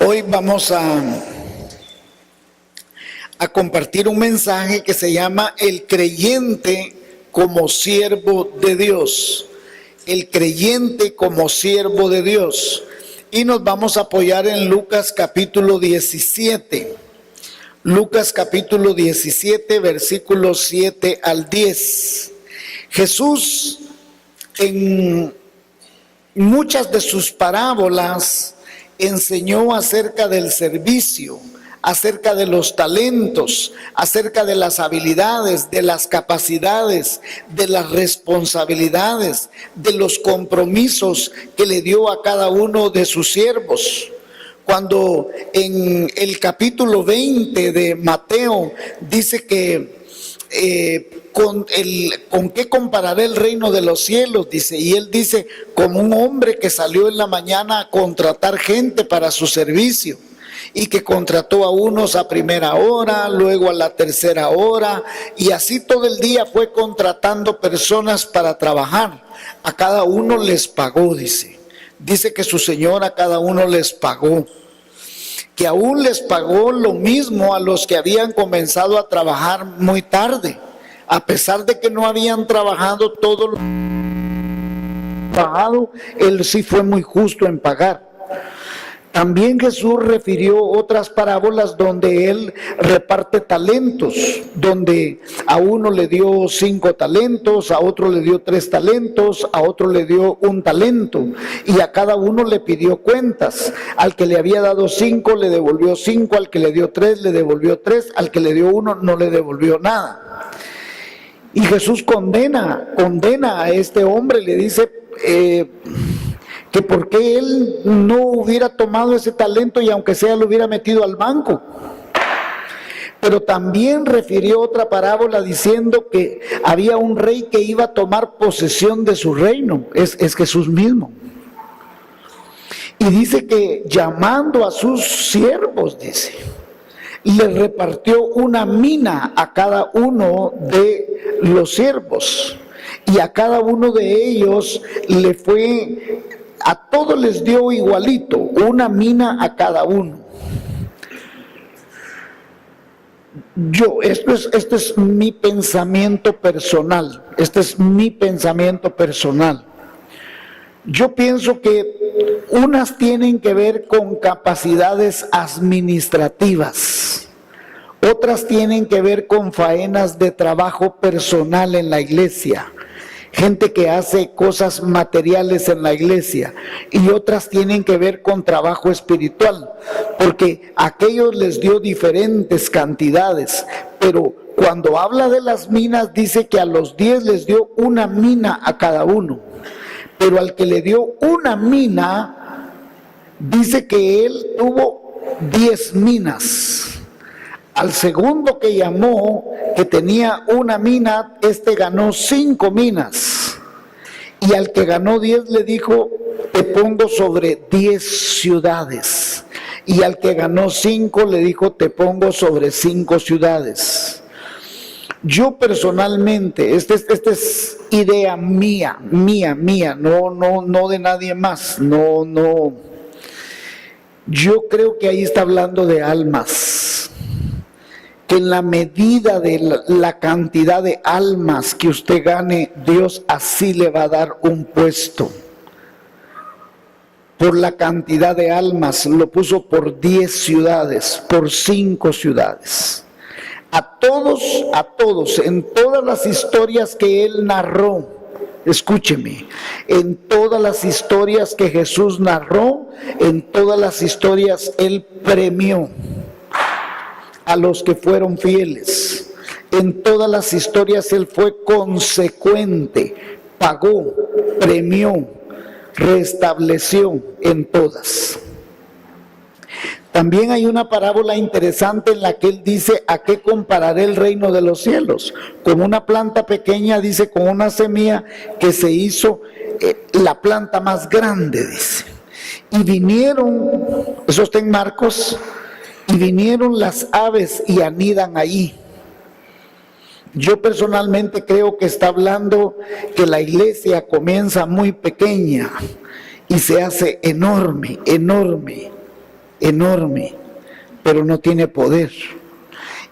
Hoy vamos a compartir un mensaje que se llama El creyente como siervo de Dios. El creyente como siervo de Dios. Y nos vamos a apoyar en Lucas capítulo 17. Lucas capítulo 17, versículos 7 al 10. Jesús en muchas de sus parábolas enseñó acerca del servicio, acerca de los talentos, acerca de las habilidades, de las capacidades, de las responsabilidades, de los compromisos que le dio a cada uno de sus siervos. Cuando en el capítulo 20 de Mateo dice que ¿con qué compararé el reino de los cielos? Dice, y él dice, como un hombre que salió en la mañana a contratar gente para su servicio, y que contrató a unos a primera hora, luego a la tercera hora, y así todo el día fue contratando personas para trabajar. A cada uno les pagó, dice que su señor a cada uno les pagó, que aún les pagó lo mismo a los que habían comenzado a trabajar muy tarde, a pesar de que no habían trabajado todo lo trabajado, él sí fue muy justo en pagar. También Jesús refirió otras parábolas donde él reparte talentos, donde a uno le dio 5 talentos, a otro le dio 3 talentos, a otro le dio 1 talento, y a cada uno le pidió cuentas. Al que le había dado 5 le devolvió 5, al que le dio 3 le devolvió 3, al que le dio 1 no le devolvió nada. Y Jesús condena a este hombre, le dice que por qué él no hubiera tomado ese talento y aunque sea lo hubiera metido al banco. Pero también refirió otra parábola diciendo que había un rey que iba a tomar posesión de su reino, es Jesús mismo. Y dice que llamando a sus siervos, le repartió una mina a cada uno de los siervos, y a cada uno de ellos a todos les dio igualito, una mina a cada uno. Esto es mi pensamiento personal, Yo pienso que unas tienen que ver con capacidades administrativas, otras tienen que ver con faenas de trabajo personal en la iglesia, gente que hace cosas materiales en la iglesia, y otras tienen que ver con trabajo espiritual, porque a aquellos les dio diferentes cantidades, pero cuando habla de las minas dice que a los 10 les dio una mina a cada uno, pero al que le dio una mina dice que él tuvo 10 minas. Al segundo que llamó, que tenía una mina, ganó 5 minas. Y al que ganó 10 le dijo, te pongo sobre 10 ciudades. Y al que ganó 5 le dijo, te pongo sobre 5 ciudades. Yo personalmente, esta es idea mía, no de nadie más, no. Yo creo que ahí está hablando de almas. Que en la medida de la cantidad de almas que usted gane, Dios así le va a dar un puesto. Por la cantidad de almas, lo puso por 10 ciudades, por 5 ciudades. A todos, en todas las historias que él narró, escúcheme, en todas las historias que Jesús narró, en todas las historias él premió a los que fueron fieles. En todas las historias él fue consecuente, pagó, premió, restableció en todas. También hay una parábola interesante en la que él dice, ¿a qué compararé el reino de los cielos? Con una planta pequeña, dice, con una semilla que se hizo la planta más grande, dice. Y vinieron, eso está en Marcos, y vinieron las aves y anidan allí. Yo personalmente creo que está hablando que la iglesia comienza muy pequeña y se hace enorme, enorme. enorme, pero no tiene poder.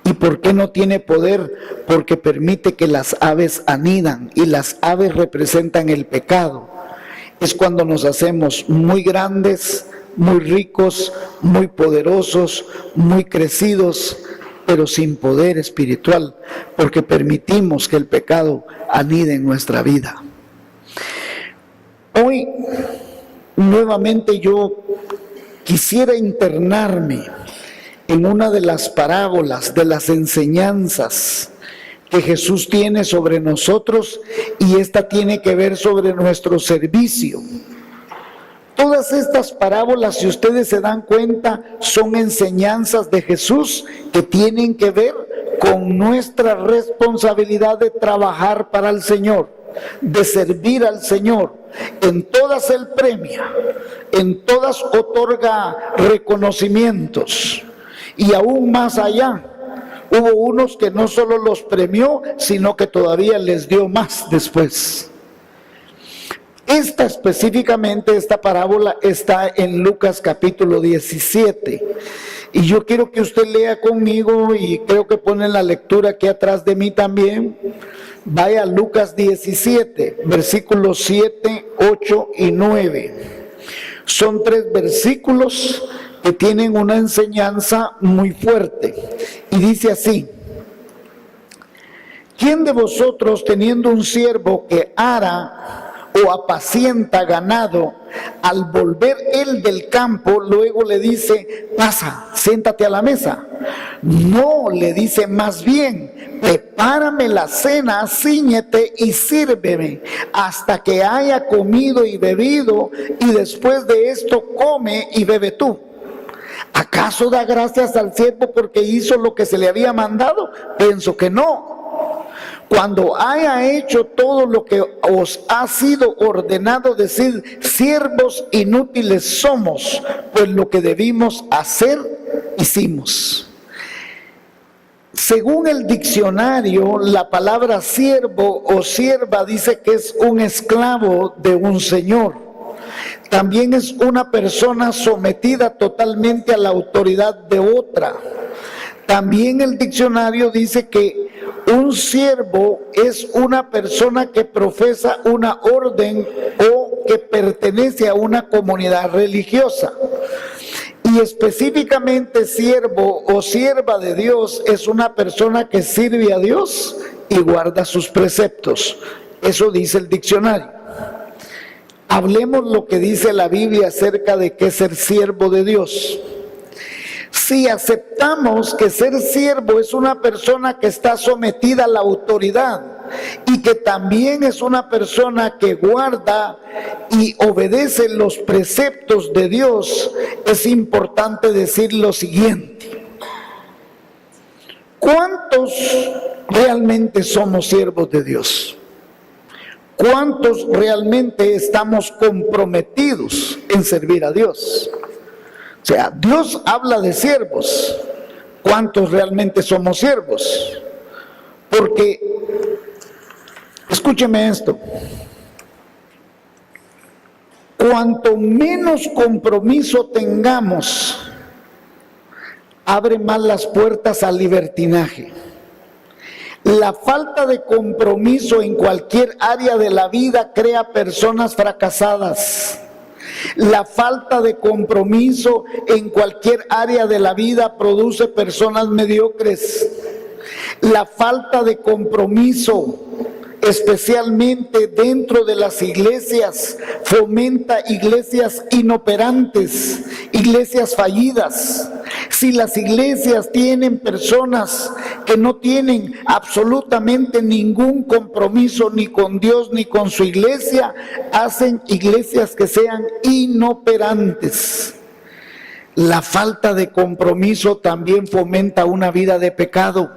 ¿Y por qué no tiene poder? Porque permite que las aves anidan, y las aves representan el pecado. Es cuando nos hacemos muy grandes, muy ricos, muy poderosos, muy crecidos, pero sin poder espiritual, porque permitimos que el pecado anide en nuestra vida. Hoy, nuevamente yo quisiera internarme en una de las parábolas, de las enseñanzas que Jesús tiene sobre nosotros, y esta tiene que ver sobre nuestro servicio. Todas estas parábolas, si ustedes se dan cuenta, son enseñanzas de Jesús que tienen que ver con nuestra responsabilidad de trabajar para el Señor, de servir al Señor. En todas Él premia, en todas otorga reconocimientos, y aún más allá. Hubo unos que no solo los premió, sino que todavía les dio más después. Específicamente, esta parábola está en Lucas capítulo 17. Y yo quiero que usted lea conmigo, y creo que ponen la lectura aquí atrás de mí también. Vaya a Lucas 17, versículos 7, 8 y 9. Son 3 versículos que tienen una enseñanza muy fuerte. Y dice así: ¿quién de vosotros, teniendo un siervo que ara o apacienta ganado, al volver él del campo, luego le dice: pasa, siéntate a la mesa? No, le dice más bien: prepárame la cena, cíñete y sírveme hasta que haya comido y bebido, y después de esto come y bebe tú. ¿Acaso da gracias al siervo porque hizo lo que se le había mandado? Pienso que no. Cuando haya hecho todo lo que os ha sido ordenado, decid: siervos inútiles somos, pues lo que debimos hacer, hicimos. Según el diccionario, la palabra siervo o sierva dice que es un esclavo de un señor. También es una persona sometida totalmente a la autoridad de otra. También el diccionario dice que un siervo es una persona que profesa una orden o que pertenece a una comunidad religiosa. Y específicamente, siervo o sierva de Dios es una persona que sirve a Dios y guarda sus preceptos. Eso dice el diccionario. Hablemos lo que dice la Biblia acerca de qué es ser siervo de Dios. Si aceptamos que ser siervo es una persona que está sometida a la autoridad y que también es una persona que guarda y obedece los preceptos de Dios, es importante decir lo siguiente: ¿cuántos realmente somos siervos de Dios? ¿Cuántos realmente estamos comprometidos en servir a Dios? O sea, Dios habla de siervos. ¿Cuántos realmente somos siervos? Porque, escúcheme esto: cuanto menos compromiso tengamos, abre más las puertas al libertinaje. La falta de compromiso en cualquier área de la vida crea personas fracasadas. La falta de compromiso en cualquier área de la vida produce personas mediocres. La falta de compromiso, especialmente dentro de las iglesias, fomenta iglesias inoperantes, iglesias fallidas. Si las iglesias tienen personas que no tienen absolutamente ningún compromiso ni con Dios ni con su iglesia, hacen iglesias que sean inoperantes. La falta de compromiso también fomenta una vida de pecado.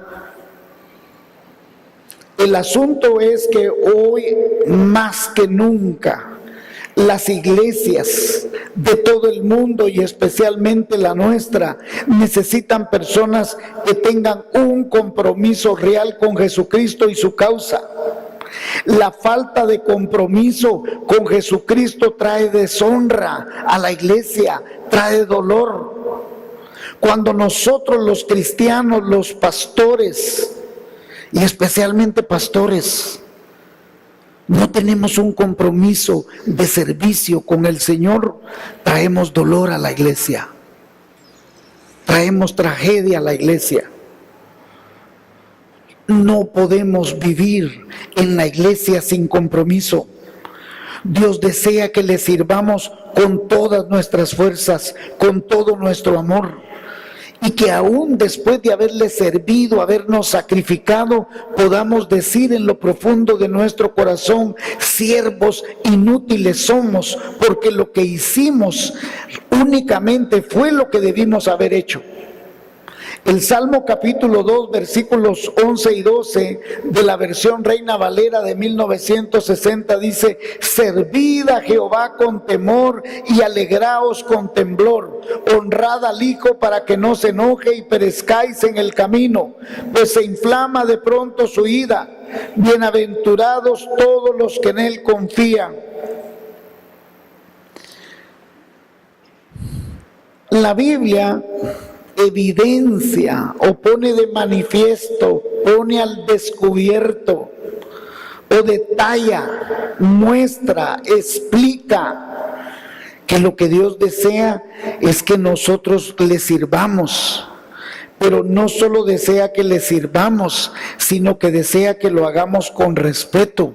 El asunto es que hoy, más que nunca, las iglesias de todo el mundo y especialmente la nuestra necesitan personas que tengan un compromiso real con Jesucristo y su causa. La falta de compromiso con Jesucristo trae deshonra a la iglesia, trae dolor. Cuando nosotros los cristianos, los pastores, y especialmente pastores, no tenemos un compromiso de servicio con el Señor, traemos dolor a la iglesia, traemos tragedia a la iglesia. No podemos vivir en la iglesia sin compromiso. Dios desea que le sirvamos con todas nuestras fuerzas, con todo nuestro amor. Y que aún después de haberle servido, habernos sacrificado, podamos decir en lo profundo de nuestro corazón: siervos inútiles somos, porque lo que hicimos únicamente fue lo que debimos haber hecho. El Salmo capítulo 2, versículos 11 y 12 de la versión Reina Valera de 1960 dice: servid a Jehová con temor y alegraos con temblor, honrad al Hijo para que no se enoje y perezcáis en el camino, pues se inflama de pronto su ira. Bienaventurados todos los que en él confían. La Biblia evidencia o pone de manifiesto, pone al descubierto o detalla, muestra, explica que lo que Dios desea es que nosotros le sirvamos. Pero no solo desea que le sirvamos, sino que desea que lo hagamos con respeto,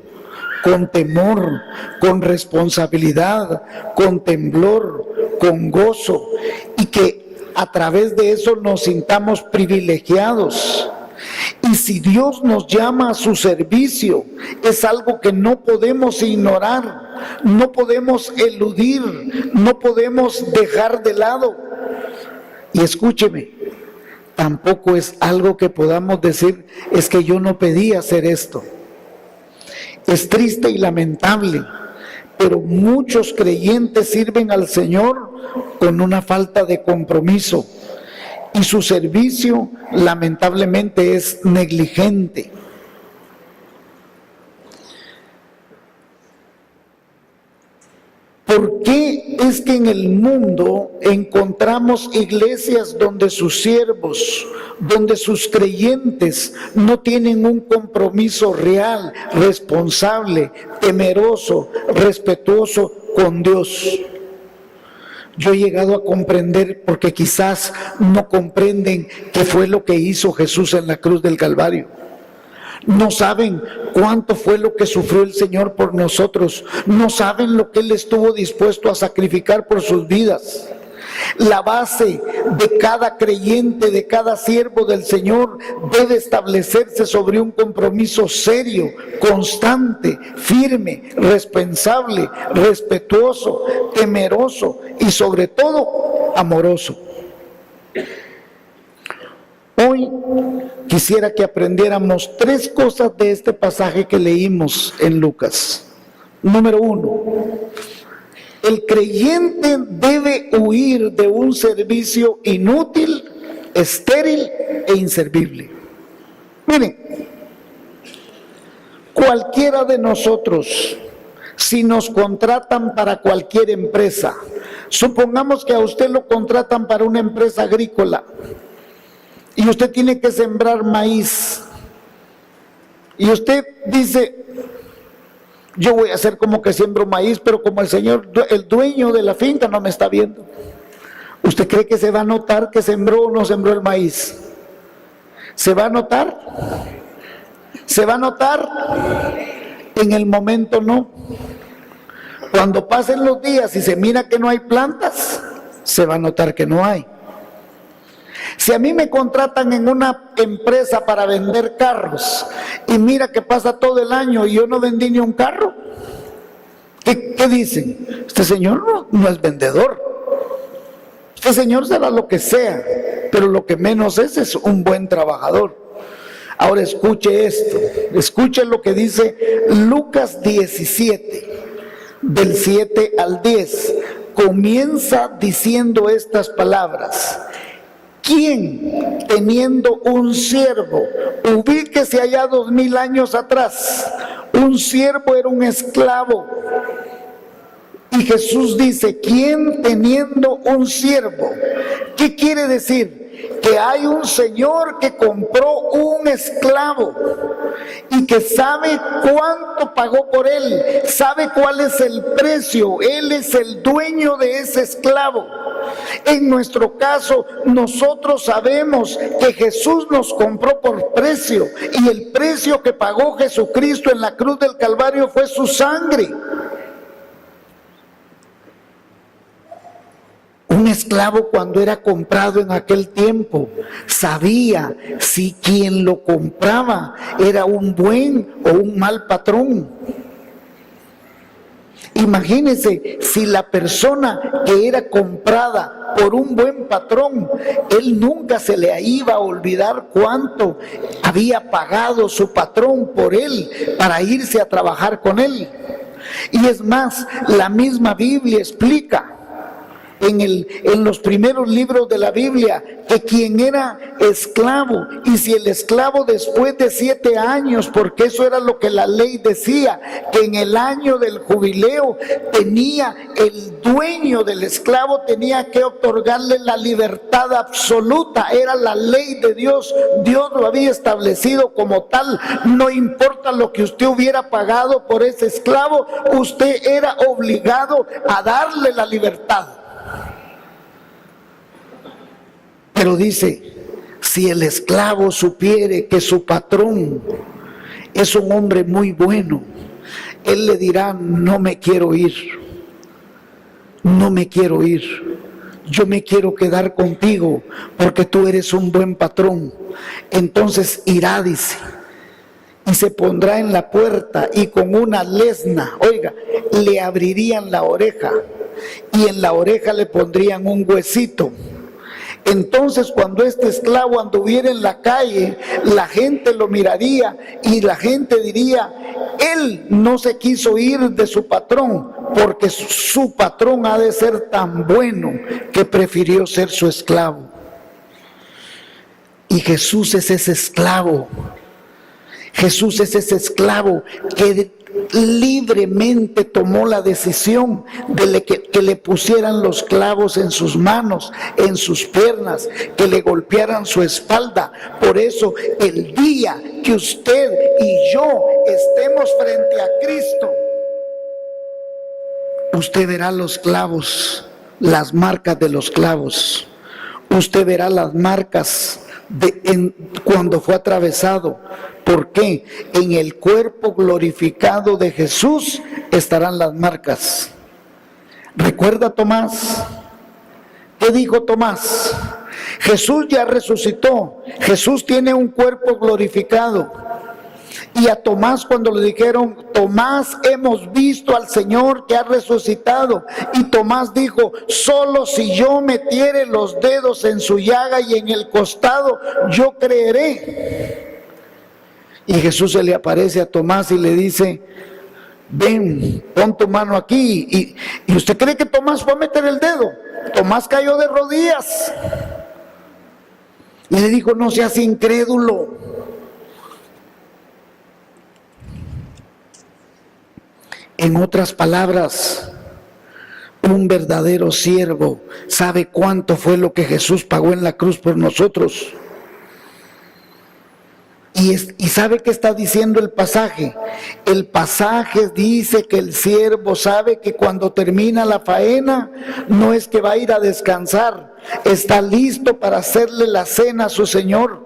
con temor, con responsabilidad, con temblor, con gozo, y que a través de eso nos sintamos privilegiados. Y si Dios nos llama a su servicio, es algo que no podemos ignorar, no podemos eludir, no podemos dejar de lado. Y escúcheme, tampoco es algo que podamos decir: es que yo no pedí hacer esto. Es triste y lamentable, pero muchos creyentes sirven al Señor con una falta de compromiso, y su servicio lamentablemente es negligente. ¿Por qué es que en el mundo encontramos iglesias donde sus siervos, donde sus creyentes no tienen un compromiso real, responsable, temeroso, respetuoso con Dios? Yo he llegado a comprender, porque quizás no comprenden qué fue lo que hizo Jesús en la cruz del Calvario. No saben cuánto fue lo que sufrió el Señor por nosotros. No saben lo que Él estuvo dispuesto a sacrificar por sus vidas. La base de cada creyente, de cada siervo del Señor, debe establecerse sobre un compromiso serio, constante, firme, responsable, respetuoso, temeroso y sobre todo amoroso. Hoy quisiera que aprendiéramos 3 cosas de este pasaje que leímos en Lucas. Número 1, el creyente debe huir de un servicio inútil, estéril e inservible. Miren, cualquiera de nosotros, si nos contratan para cualquier empresa, supongamos que a usted lo contratan para una empresa agrícola, y usted tiene que sembrar maíz, y usted dice: yo voy a hacer como que siembro maíz, pero como el señor, el dueño de la finca, no me está viendo. ¿Usted cree que se va a notar que sembró o no sembró el maíz? ¿Se va a notar? ¿Se va a notar? En el momento no. Cuando pasen los días y se mira que no hay plantas, se va a notar que no hay. Si a mí me contratan en una empresa para vender carros y mira que pasa todo el año y yo no vendí ni un carro, ¿qué dicen? Este señor no es vendedor. Este señor será lo que sea, pero lo que menos es un buen trabajador. Ahora escuche esto, escuche lo que dice Lucas 17, del 7 al 10. Comienza diciendo estas palabras: ¿quién, teniendo un siervo, ubíquese allá 2000 años atrás, un siervo era un esclavo, Y Jesús dice, ¿quién teniendo un siervo? ¿Qué quiere decir? Que hay un señor que compró un esclavo y que sabe cuánto pagó por él, sabe cuál es el precio, él es el dueño de ese esclavo. En nuestro caso, nosotros sabemos que Jesús nos compró por precio y el precio que pagó Jesucristo en la cruz del Calvario fue su sangre. Un esclavo, cuando era comprado en aquel tiempo, sabía si quien lo compraba era un buen o un mal patrón. Imagínense, si la persona que era comprada por un buen patrón, él nunca se le iba a olvidar cuánto había pagado su patrón por él para irse a trabajar con él. Y es más, la misma Biblia explica en los primeros libros de la Biblia que quien era esclavo, y si el esclavo después de 7 años, porque eso era lo que la ley decía, que en el año del jubileo tenía el dueño del esclavo, tenía que otorgarle la libertad absoluta. Era la ley de Dios, Dios lo había establecido como tal. No importa lo que usted hubiera pagado por ese esclavo, usted era obligado a darle la libertad. Pero dice, si el esclavo supiere que su patrón es un hombre muy bueno, él le dirá, no me quiero ir, no me quiero ir, yo me quiero quedar contigo porque tú eres un buen patrón. Entonces irá, dice, y se pondrá en la puerta y con una lesna, oiga, le abrirían la oreja y en la oreja le pondrían un huesito. Entonces, cuando este esclavo anduviera en la calle, la gente lo miraría y la gente diría, él no se quiso ir de su patrón porque su patrón ha de ser tan bueno que prefirió ser su esclavo. Y Jesús es ese esclavo. Jesús es ese esclavo que libremente tomó la decisión de que le pusieran los clavos en sus manos, en sus piernas, que le golpearan su espalda. Por eso, el día que usted y yo estemos frente a Cristo, usted verá los clavos, las marcas de los clavos. Usted verá las marcas cuando fue atravesado. ¿Por qué? En el cuerpo glorificado de Jesús estarán las marcas. ¿Recuerda Tomás? ¿Qué dijo Tomás? Jesús ya resucitó. Jesús tiene un cuerpo glorificado. Y a Tomás, cuando le dijeron, Tomás, hemos visto al Señor que ha resucitado. Y Tomás dijo, solo si yo metiere los dedos en su llaga y en el costado, yo creeré. Y Jesús se le aparece a Tomás y le dice, ven, pon tu mano aquí. ¿Y usted cree que Tomás fue a meter el dedo? Tomás cayó de rodillas. Y le dijo, no seas incrédulo. En otras palabras, un verdadero siervo sabe cuánto fue lo que Jesús pagó en la cruz por nosotros. Y ¿sabe qué está diciendo el pasaje? El pasaje dice que el siervo sabe que cuando termina la faena, no es que va a ir a descansar, está listo para hacerle la cena a su Señor.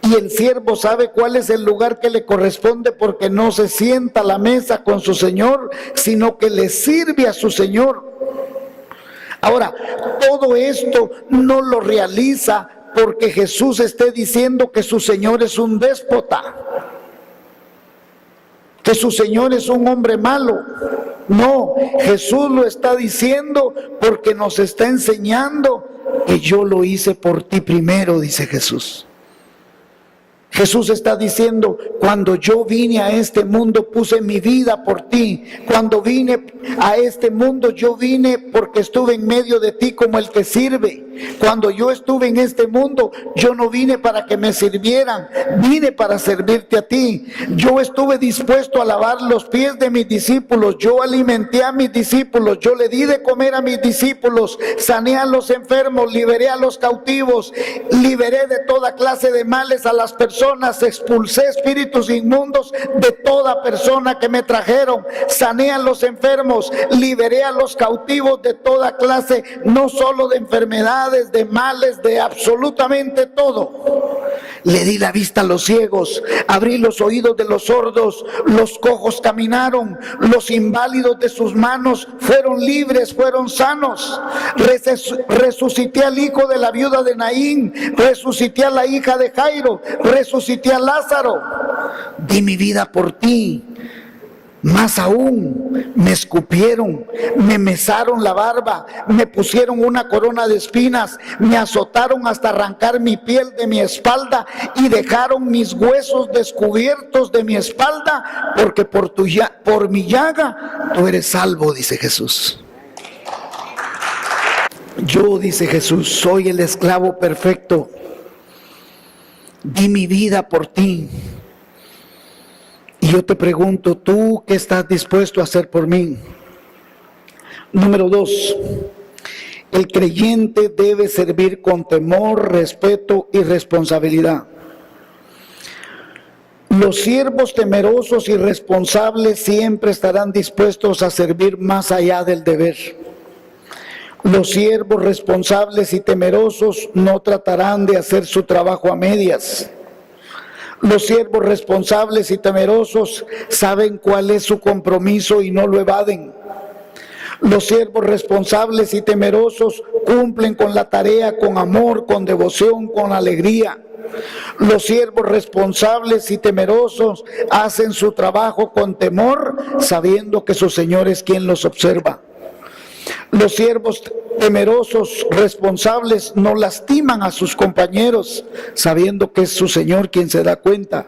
Y el siervo sabe cuál es el lugar que le corresponde, porque no se sienta a la mesa con su Señor, sino que le sirve a su Señor. Ahora, todo esto no lo realiza porque Jesús esté diciendo que su Señor es un déspota, que su Señor es un hombre malo. No, Jesús lo está diciendo porque nos está enseñando que yo lo hice por ti primero, dice Jesús. Jesús está diciendo, cuando yo vine a este mundo puse mi vida por ti. Cuando vine a este mundo yo vine porque estuve en medio de ti como el que sirve. Cuando yo estuve en este mundo, yo no vine para que me sirvieran, vine para servirte a ti. Yo estuve dispuesto a lavar los pies de mis discípulos, yo alimenté a mis discípulos, yo le di de comer a mis discípulos, sané a los enfermos, liberé a los cautivos, liberé de toda clase de males a las personas, expulsé espíritus inmundos de toda persona que me trajeron, sané a los enfermos, liberé a los cautivos de toda clase, no solo de enfermedades, de males, de absolutamente todo. Le di la vista a los ciegos, abrí los oídos de los sordos, los cojos caminaron, los inválidos de sus manos fueron libres, fueron sanos. Resucité al hijo de la viuda de Naín, resucité a la hija de Jairo, resucité a Lázaro. Di mi vida por ti. Más aún, me escupieron, me mesaron la barba, me pusieron una corona de espinas, me azotaron hasta arrancar mi piel de mi espalda y dejaron mis huesos descubiertos de mi espalda, porque por mi llaga tú eres salvo, dice Jesús. Yo, dice Jesús, soy el esclavo perfecto. Di mi vida por ti. Y yo te pregunto, ¿tú qué estás dispuesto a hacer por mí? Número 2, el creyente debe servir con temor, respeto y responsabilidad. Los siervos temerosos y responsables siempre estarán dispuestos a servir más allá del deber. Los siervos responsables y temerosos no tratarán de hacer su trabajo a medias. Los siervos responsables y temerosos saben cuál es su compromiso y no lo evaden. Los siervos responsables y temerosos cumplen con la tarea con amor, con devoción, con alegría. Los siervos responsables y temerosos hacen su trabajo con temor, sabiendo que su Señor es quien los observa. Los siervos temerosos, responsables, no lastiman a sus compañeros, sabiendo que es su Señor quien se da cuenta.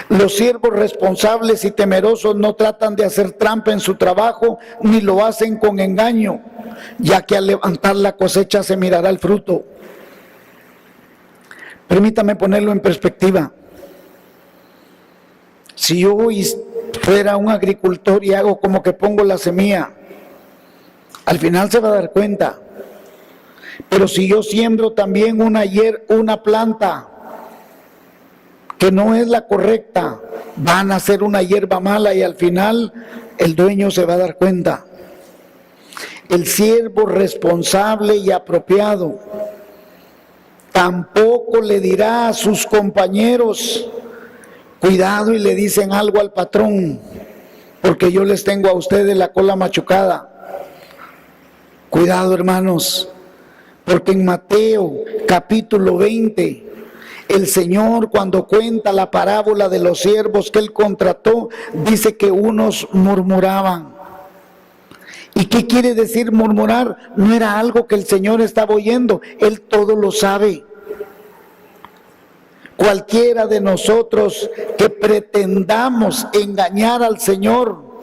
Los siervos responsables y temerosos no tratan de hacer trampa en su trabajo, ni lo hacen con engaño, ya que al levantar la cosecha se mirará el fruto. Permítame ponerlo en perspectiva. Si yo hoy fuera un agricultor y hago como que pongo la semilla, al final se va a dar cuenta. Pero si yo siembro también una planta que no es la correcta, van a ser una hierba mala y al final el dueño se va a dar cuenta. El siervo responsable y apropiado tampoco le dirá a sus compañeros, cuidado, y le dicen algo al patrón, porque yo les tengo a ustedes la cola machucada. Cuidado, hermanos, porque en Mateo capítulo 20, el Señor, cuando cuenta la parábola de los siervos que Él contrató, dice que unos murmuraban. ¿Y qué quiere decir murmurar? No era algo que el Señor estaba oyendo, Él todo lo sabe. Cualquiera de nosotros que pretendamos engañar al Señor,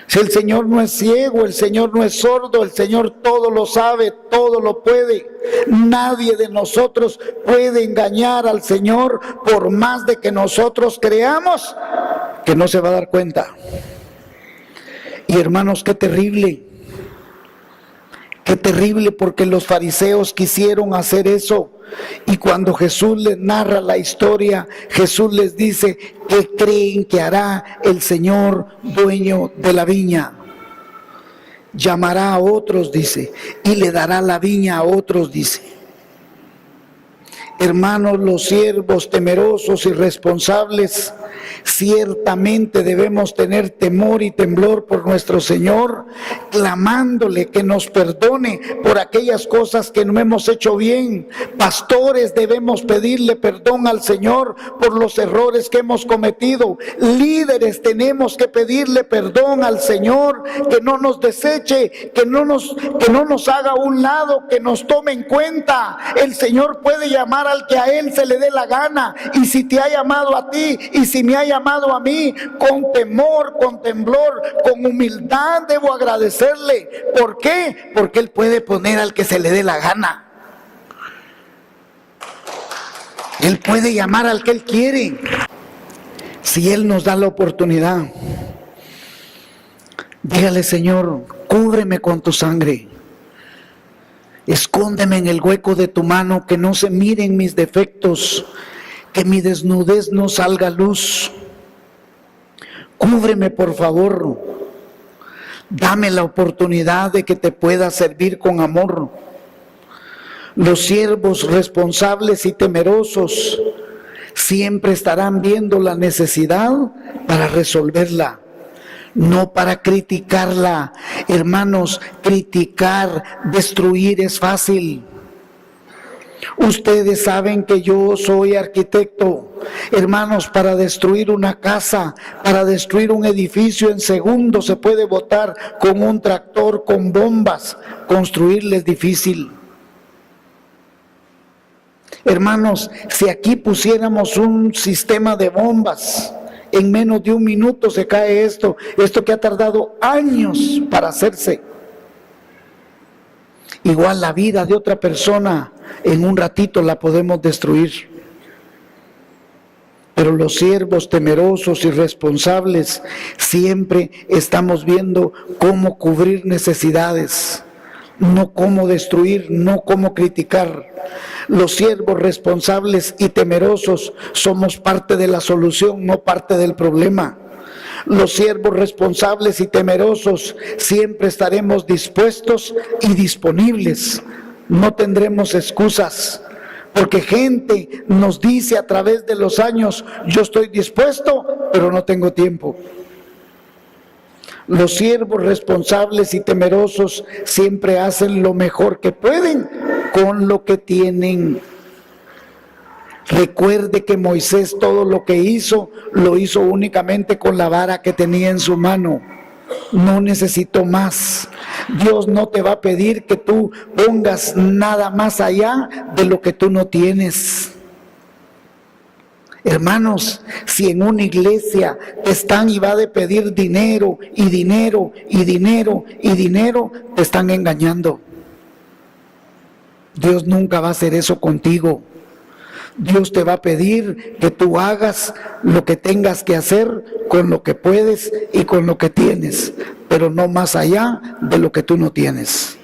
si el Señor no es ciego, el Señor no es sordo, el Señor todo lo sabe, todo lo puede. Nadie de nosotros puede engañar al Señor por más de que nosotros creamos que no se va a dar cuenta. Y hermanos, qué terrible porque los fariseos quisieron hacer eso. Y cuando Jesús les narra la historia, Jesús les dice, ¿qué creen que hará el Señor dueño de la viña? Llamará a otros, dice, y le dará la viña a otros, dice. Hermanos, los siervos temerosos y responsables, ciertamente debemos tener temor y temblor por nuestro Señor, clamándole que nos perdone por aquellas cosas que no hemos hecho bien. Pastores, debemos pedirle perdón al Señor por los errores que hemos cometido. Líderes, tenemos que pedirle perdón al Señor, que no nos deseche, que no nos haga a un lado, que nos tome en cuenta. El Señor puede llamar al que a Él se le dé la gana, y si te ha llamado a ti y si me ha llamado a mí, con temor, con temblor, con humildad debo agradecerle. ¿Por qué? Porque Él puede poner al que se le dé la gana. Él puede llamar al que Él quiere, si Él nos da la oportunidad. Dígale: Señor, cúbreme con tu sangre. Escóndeme en el hueco de tu mano, que no se miren mis defectos, que mi desnudez no salga a luz. Cúbreme, por favor. Dame la oportunidad de que te pueda servir con amor. Los siervos responsables y temerosos siempre estarán viendo la necesidad para resolverla, no para criticarla. Hermanos, criticar, destruir es fácil. Ustedes saben que yo soy arquitecto. Hermanos, para destruir una casa, para destruir un edificio, en segundos se puede botar con un tractor, con bombas. Construirle es difícil. Hermanos, si aquí pusiéramos un sistema de bombas, en menos de un minuto se cae esto que ha tardado años para hacerse. Igual la vida de otra persona, en un ratito la podemos destruir. Pero los siervos temerosos y responsables siempre estamos viendo cómo cubrir necesidades, no cómo destruir, no cómo criticar. Los siervos responsables y temerosos somos parte de la solución, no parte del problema. Los siervos responsables y temerosos siempre estaremos dispuestos y disponibles. No tendremos excusas, porque gente nos dice a través de los años: yo estoy dispuesto, pero no tengo tiempo. Los siervos responsables y temerosos siempre hacen lo mejor que pueden con lo que tienen. Recuerde que Moisés todo lo que hizo, lo hizo únicamente con la vara que tenía en su mano. No necesitó más. Dios no te va a pedir que tú pongas nada más allá de lo que tú no tienes. Hermanos, si en una iglesia te están y va de pedir dinero y dinero y dinero y dinero, te están engañando. Dios nunca va a hacer eso contigo. Dios te va a pedir que tú hagas lo que tengas que hacer con lo que puedes y con lo que tienes, pero no más allá de lo que tú no tienes.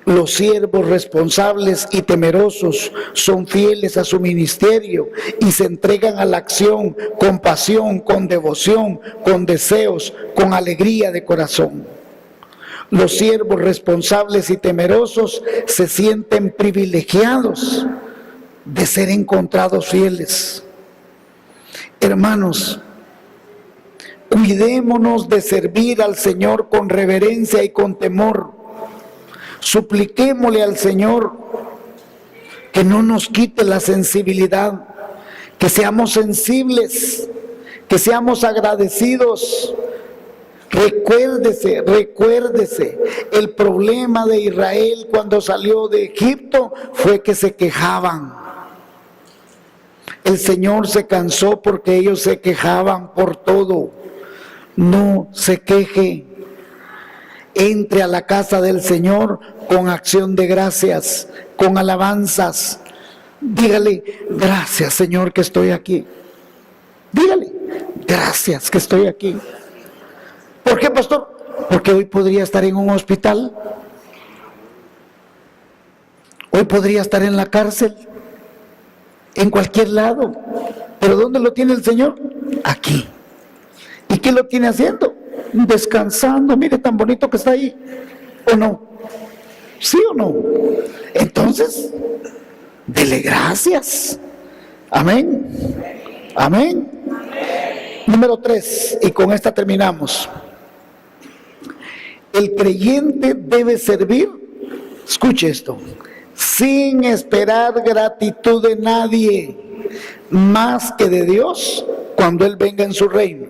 Los siervos responsables y temerosos son fieles a su ministerio y se entregan a la acción con pasión, con devoción, con deseos, con alegría de corazón. Los siervos responsables y temerosos se sienten privilegiados de ser encontrados fieles. Hermanos, cuidémonos de servir al Señor con reverencia y con temor. Supliquémosle al Señor que no nos quite la sensibilidad, que seamos sensibles, que seamos agradecidos. Recuérdese, el problema de Israel cuando salió de Egipto fue que se quejaban. El Señor se cansó porque ellos se quejaban por todo. No se queje. Entre a la casa del Señor con acción de gracias, con alabanzas. Dígale: gracias, Señor, que estoy aquí. Dígale: gracias que estoy aquí. ¿Por qué, pastor? Porque hoy podría estar en un hospital. Hoy podría estar en la cárcel. En cualquier lado. ¿Pero dónde lo tiene el Señor? Aquí. ¿Y qué lo tiene haciendo? Descansando. Mire tan bonito que está ahí. ¿O no? ¿Sí o no? Entonces, dele gracias. Amén. Amén. Número 3, y con esta terminamos. El creyente debe servir, escuche esto, sin esperar gratitud de nadie, más que de Dios cuando Él venga en su reino.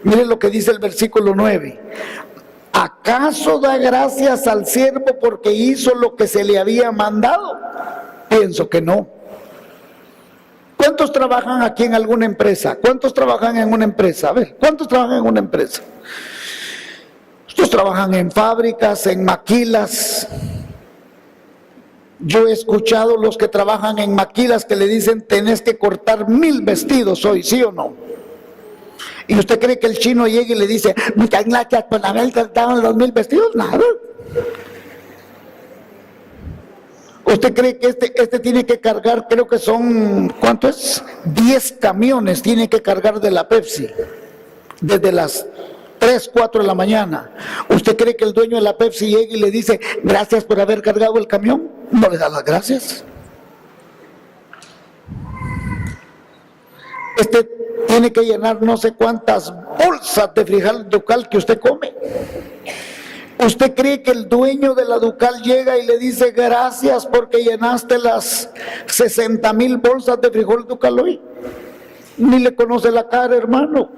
Mire lo que dice el versículo 9. ¿Acaso da gracias al siervo porque hizo lo que se le había mandado? Pienso que no. ¿Cuántos trabajan aquí en alguna empresa? ¿Cuántos trabajan en una empresa? A ver, ¿cuántos trabajan en una empresa? Estos trabajan en fábricas, en maquilas. Yo he escuchado los que trabajan en maquilas que le dicen: tenés que cortar 1000 vestidos hoy, ¿sí o no? ¿Y usted cree que el chino llegue y le dice: muchas gracias por haber cortado los 1000 vestidos? Nada. ¿Usted cree que este tiene que cargar, creo que son, ¿cuánto es? 10 camiones tiene que cargar de la Pepsi, desde las 3, 4 de la mañana? ¿Usted cree que el dueño de la Pepsi llegue y le dice: gracias por haber cargado el camión? No le da las gracias. Tiene que llenar no sé cuántas bolsas de frijol Ducal que usted come. ¿Usted cree que el dueño de la Ducal llega y le dice: gracias porque llenaste las 60,000 bolsas de frijol Ducal hoy? Ni le conoce la cara, hermano.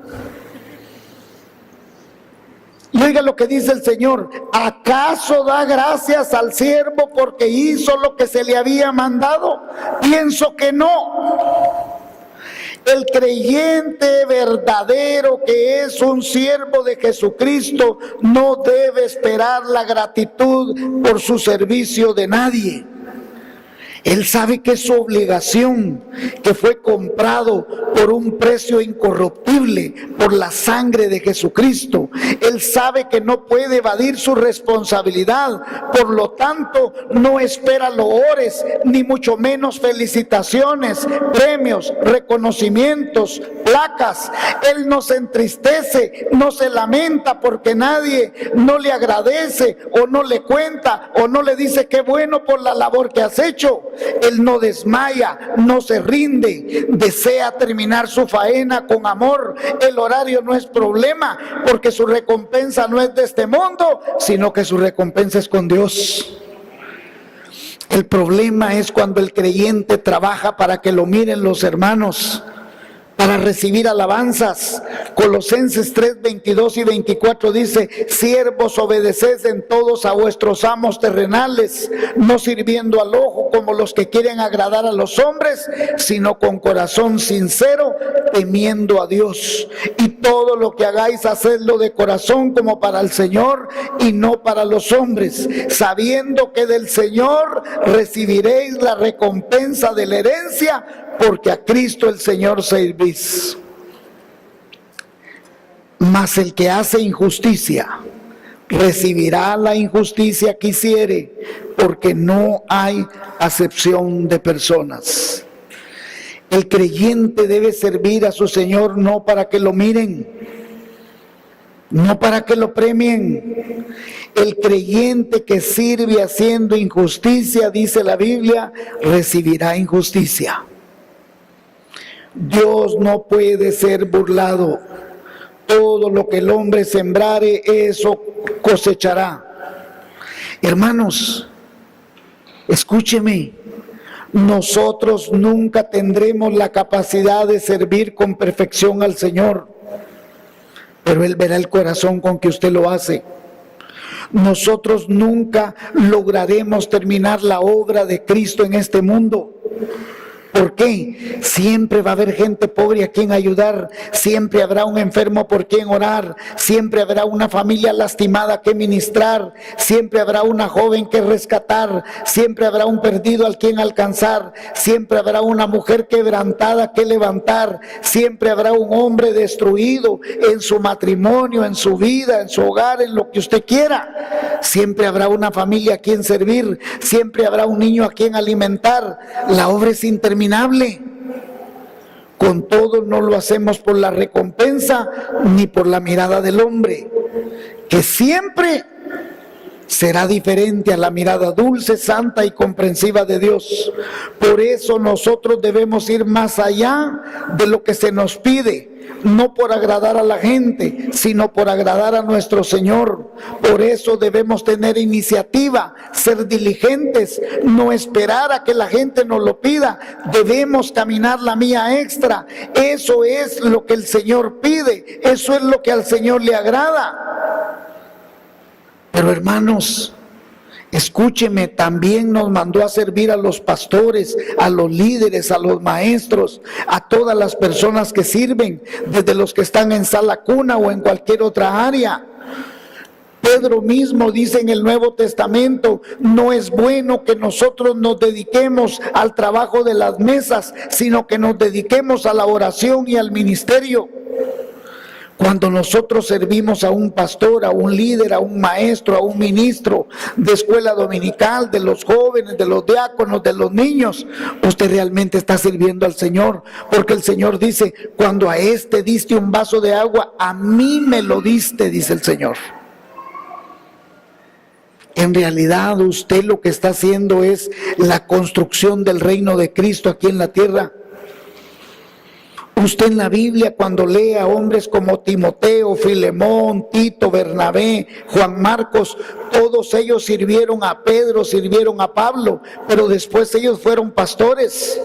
Y oiga lo que dice el Señor: ¿acaso da gracias al siervo porque hizo lo que se le había mandado? Pienso que no. El creyente verdadero que es un siervo de Jesucristo no debe esperar la gratitud por su servicio de nadie. Él sabe que es su obligación, que fue comprado por un precio incorruptible, por la sangre de Jesucristo. Él sabe que no puede evadir su responsabilidad, por lo tanto no espera loores, ni mucho menos felicitaciones, premios, reconocimientos, placas. Él no se entristece, no se lamenta porque nadie no le agradece o no le cuenta o no le dice: qué bueno por la labor que has hecho. Él no desmaya, no se rinde, desea terminar su faena con amor. El horario no es problema, porque su recompensa no es de este mundo, sino que su recompensa es con Dios. El problema es cuando el creyente trabaja para que lo miren los hermanos, para recibir alabanzas. Colosenses 3, 22 y 24 dice: siervos, obedeced en todos a vuestros amos terrenales, no sirviendo al ojo como los que quieren agradar a los hombres, sino con corazón sincero, temiendo a Dios. Y todo lo que hagáis, hacedlo de corazón como para el Señor y no para los hombres, sabiendo que del Señor recibiréis la recompensa de la herencia, porque a Cristo el Señor servís. Mas el que hace injusticia recibirá la injusticia que hiciere, porque no hay acepción de personas. El creyente debe servir a su Señor no para que lo miren, no para que lo premien. El creyente que sirve haciendo injusticia, dice la Biblia, recibirá injusticia. Dios no puede ser burlado. Todo lo que el hombre sembrare, eso cosechará. Hermanos, escúcheme, nosotros nunca tendremos la capacidad de servir con perfección al Señor, pero Él verá el corazón con que usted lo hace. Nosotros nunca lograremos terminar la obra de Cristo en este mundo. ¿Por qué? Siempre va a haber gente pobre a quien ayudar, siempre habrá un enfermo por quien orar, siempre habrá una familia lastimada que ministrar, siempre habrá una joven que rescatar, siempre habrá un perdido al quien alcanzar, siempre habrá una mujer quebrantada que levantar, siempre habrá un hombre destruido en su matrimonio, en su vida, en su hogar, en lo que usted quiera. Siempre habrá una familia a quien servir, siempre habrá un niño a quien alimentar. La obra es interminable. Con todo, no lo hacemos por la recompensa ni por la mirada del hombre, que siempre será diferente a la mirada dulce, santa y comprensiva de Dios. Por eso nosotros debemos ir más allá de lo que se nos pide, no por agradar a la gente, sino por agradar a nuestro Señor. Por eso debemos tener iniciativa, ser diligentes, no esperar a que la gente nos lo pida. Debemos caminar la milla extra. Eso es lo que el Señor pide, eso es lo que al Señor le agrada. Pero hermanos, escúcheme, también nos mandó a servir a los pastores, a los líderes, a los maestros, a todas las personas que sirven, desde los que están en sala cuna o en cualquier otra área. Pedro mismo dice en el Nuevo Testamento, no es bueno que nosotros nos dediquemos al trabajo de las mesas, sino que nos dediquemos a la oración y al ministerio. Cuando nosotros servimos a un pastor, a un líder, a un maestro, a un ministro de escuela dominical, de los jóvenes, de los diáconos, de los niños, usted realmente está sirviendo al Señor, porque el Señor dice, cuando a este diste un vaso de agua, a mí me lo diste, dice el Señor. En realidad usted lo que está haciendo es la construcción del reino de Cristo aquí en la tierra. Usted en la Biblia, cuando lee a hombres como Timoteo, Filemón, Tito, Bernabé, Juan Marcos, todos ellos sirvieron a Pedro, sirvieron a Pablo, pero después ellos fueron pastores.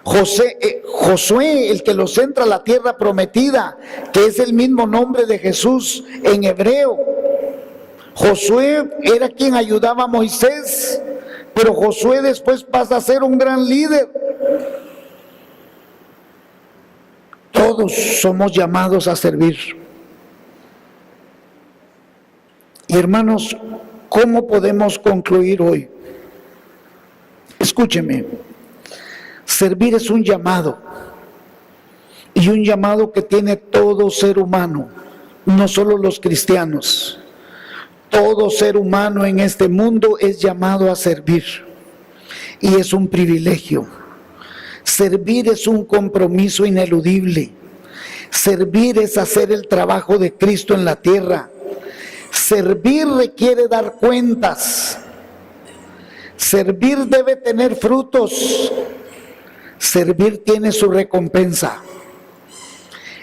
Josué, el que los entra a la tierra prometida, que es el mismo nombre de Jesús en hebreo. Josué era quien ayudaba a Moisés, pero Josué después pasa a ser un gran líder. Todos somos llamados a servir. Y hermanos, ¿cómo podemos concluir hoy? Escúcheme, servir es un llamado, y un llamado que tiene todo ser humano, no solo los cristianos. Todo ser humano en este mundo es llamado a servir, y es un privilegio. Servir es un compromiso ineludible. Servir es hacer el trabajo de Cristo en la tierra. Servir requiere dar cuentas. Servir debe tener frutos. Servir tiene su recompensa.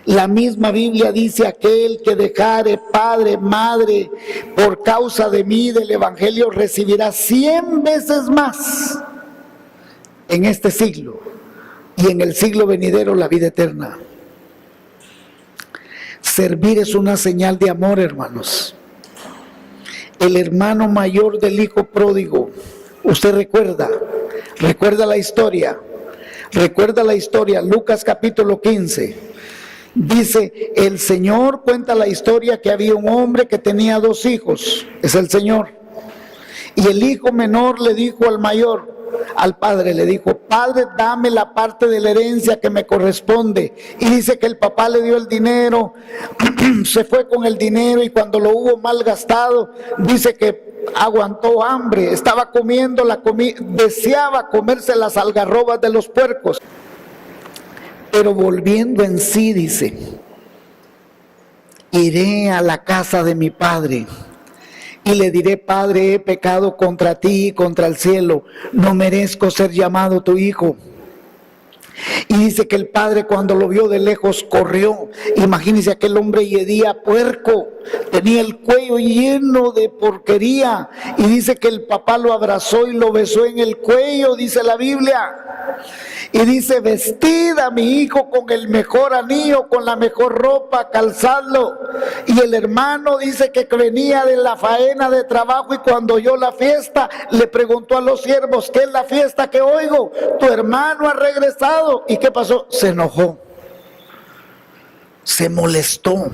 La misma Biblia dice, aquel que dejare padre, madre, por causa de mí, del evangelio, recibirá 100 veces más en este siglo y en el siglo venidero la vida eterna. Servir es una señal de amor, hermanos. El hermano mayor del hijo pródigo, usted recuerda la historia, Lucas capítulo 15. Dice, el Señor cuenta la historia que había un hombre que tenía 2 hijos, es el Señor. Y el hijo menor le dijo al mayor, al padre, le dijo, padre, dame la parte de la herencia que me corresponde. Y dice que el papá le dio el dinero, se fue con el dinero, y cuando lo hubo mal gastado, dice que aguantó hambre, estaba comiendo deseaba comerse las algarrobas de los puercos. Pero volviendo en sí, dice, iré a la casa de mi padre y le diré, Padre, he pecado contra ti y contra el cielo, no merezco ser llamado tu hijo. Y dice que el padre, cuando lo vio de lejos, corrió. Imagínense, aquel hombre yedía puerco, tenía el cuello lleno de porquería, y dice que el papá lo abrazó y lo besó en el cuello, dice la Biblia. Y dice, vestid a mi hijo con el mejor anillo, con la mejor ropa, calzadlo. Y el hermano dice que venía de la faena de trabajo, y cuando oyó la fiesta, le preguntó a los siervos, ¿qué es la fiesta que oigo? Tu hermano ha regresado. ¿Y qué pasó? Se enojó, se molestó.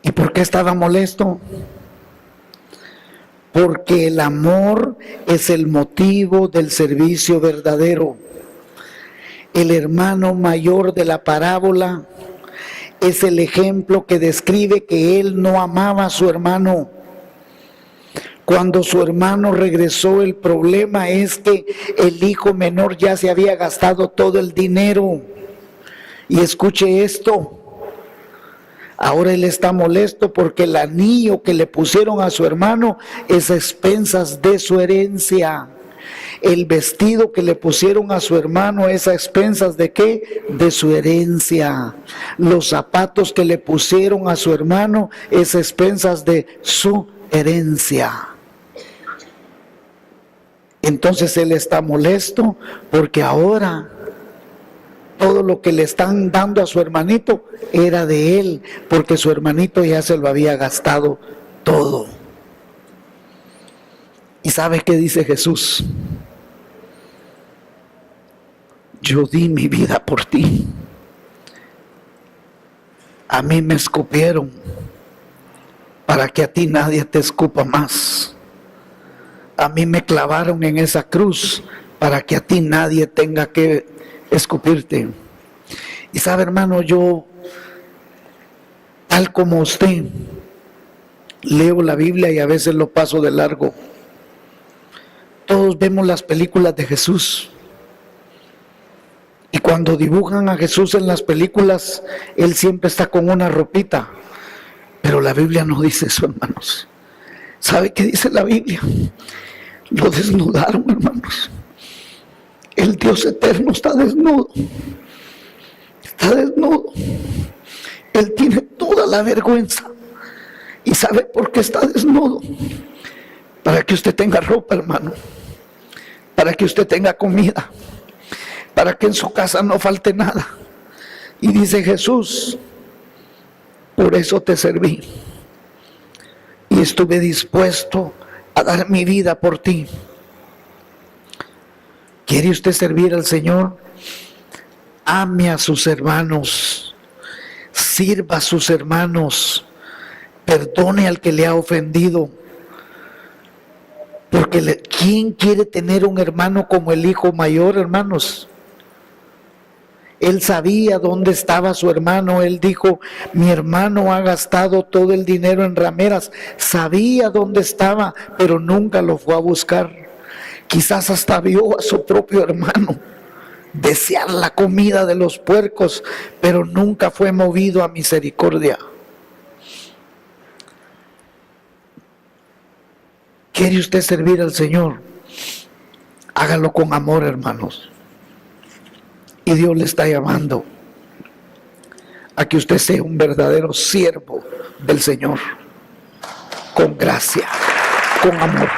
¿Y por qué estaba molesto? Porque el amor es el motivo del servicio verdadero. El hermano mayor de la parábola es el ejemplo que describe que él no amaba a su hermano. Cuando su hermano regresó, el problema es que el hijo menor ya se había gastado todo el dinero. Y escuche esto. Ahora él está molesto porque el anillo que le pusieron a su hermano es a expensas de su herencia. El vestido que le pusieron a su hermano es a expensas ¿de qué? De su herencia. Los zapatos que le pusieron a su hermano es a expensas de su herencia. Entonces él está molesto porque ahora todo lo que le están dando a su hermanito era de él, porque su hermanito ya se lo había gastado todo. ¿Y sabe qué dice Jesús? Yo di mi vida por ti. A mí me escupieron para que a ti nadie te escupa más. A mí me clavaron en esa cruz para que a ti nadie tenga que escupirte. Y sabe, hermano, yo, tal como usted, leo la Biblia y a veces lo paso de largo. Todos vemos las películas de Jesús. Y cuando dibujan a Jesús en las películas, Él siempre está con una ropita. Pero la Biblia no dice eso, hermanos. ¿Sabe qué dice la Biblia? Lo desnudaron, hermanos. El Dios eterno está desnudo. Está desnudo. Él tiene toda la vergüenza. ¿Y sabe por qué está desnudo? Para que usted tenga ropa, hermano. Para que usted tenga comida. Para que en su casa no falte nada. Y dice Jesús, por eso te serví. Y estuve dispuesto a dar mi vida por ti. ¿Quiere usted servir al Señor? Ame a sus hermanos. Sirva a sus hermanos. Perdone al que le ha ofendido. Porque ¿quién quiere tener un hermano como el hijo mayor, hermanos? Él sabía dónde estaba su hermano. Él dijo, mi hermano ha gastado todo el dinero en rameras. Sabía dónde estaba, pero nunca lo fue a buscar. Quizás hasta vio a su propio hermano desear la comida de los puercos, pero nunca fue movido a misericordia. ¿Quiere usted servir al Señor? Hágalo con amor, hermanos. Y Dios le está llamando a que usted sea un verdadero siervo del Señor, con gracia, con amor.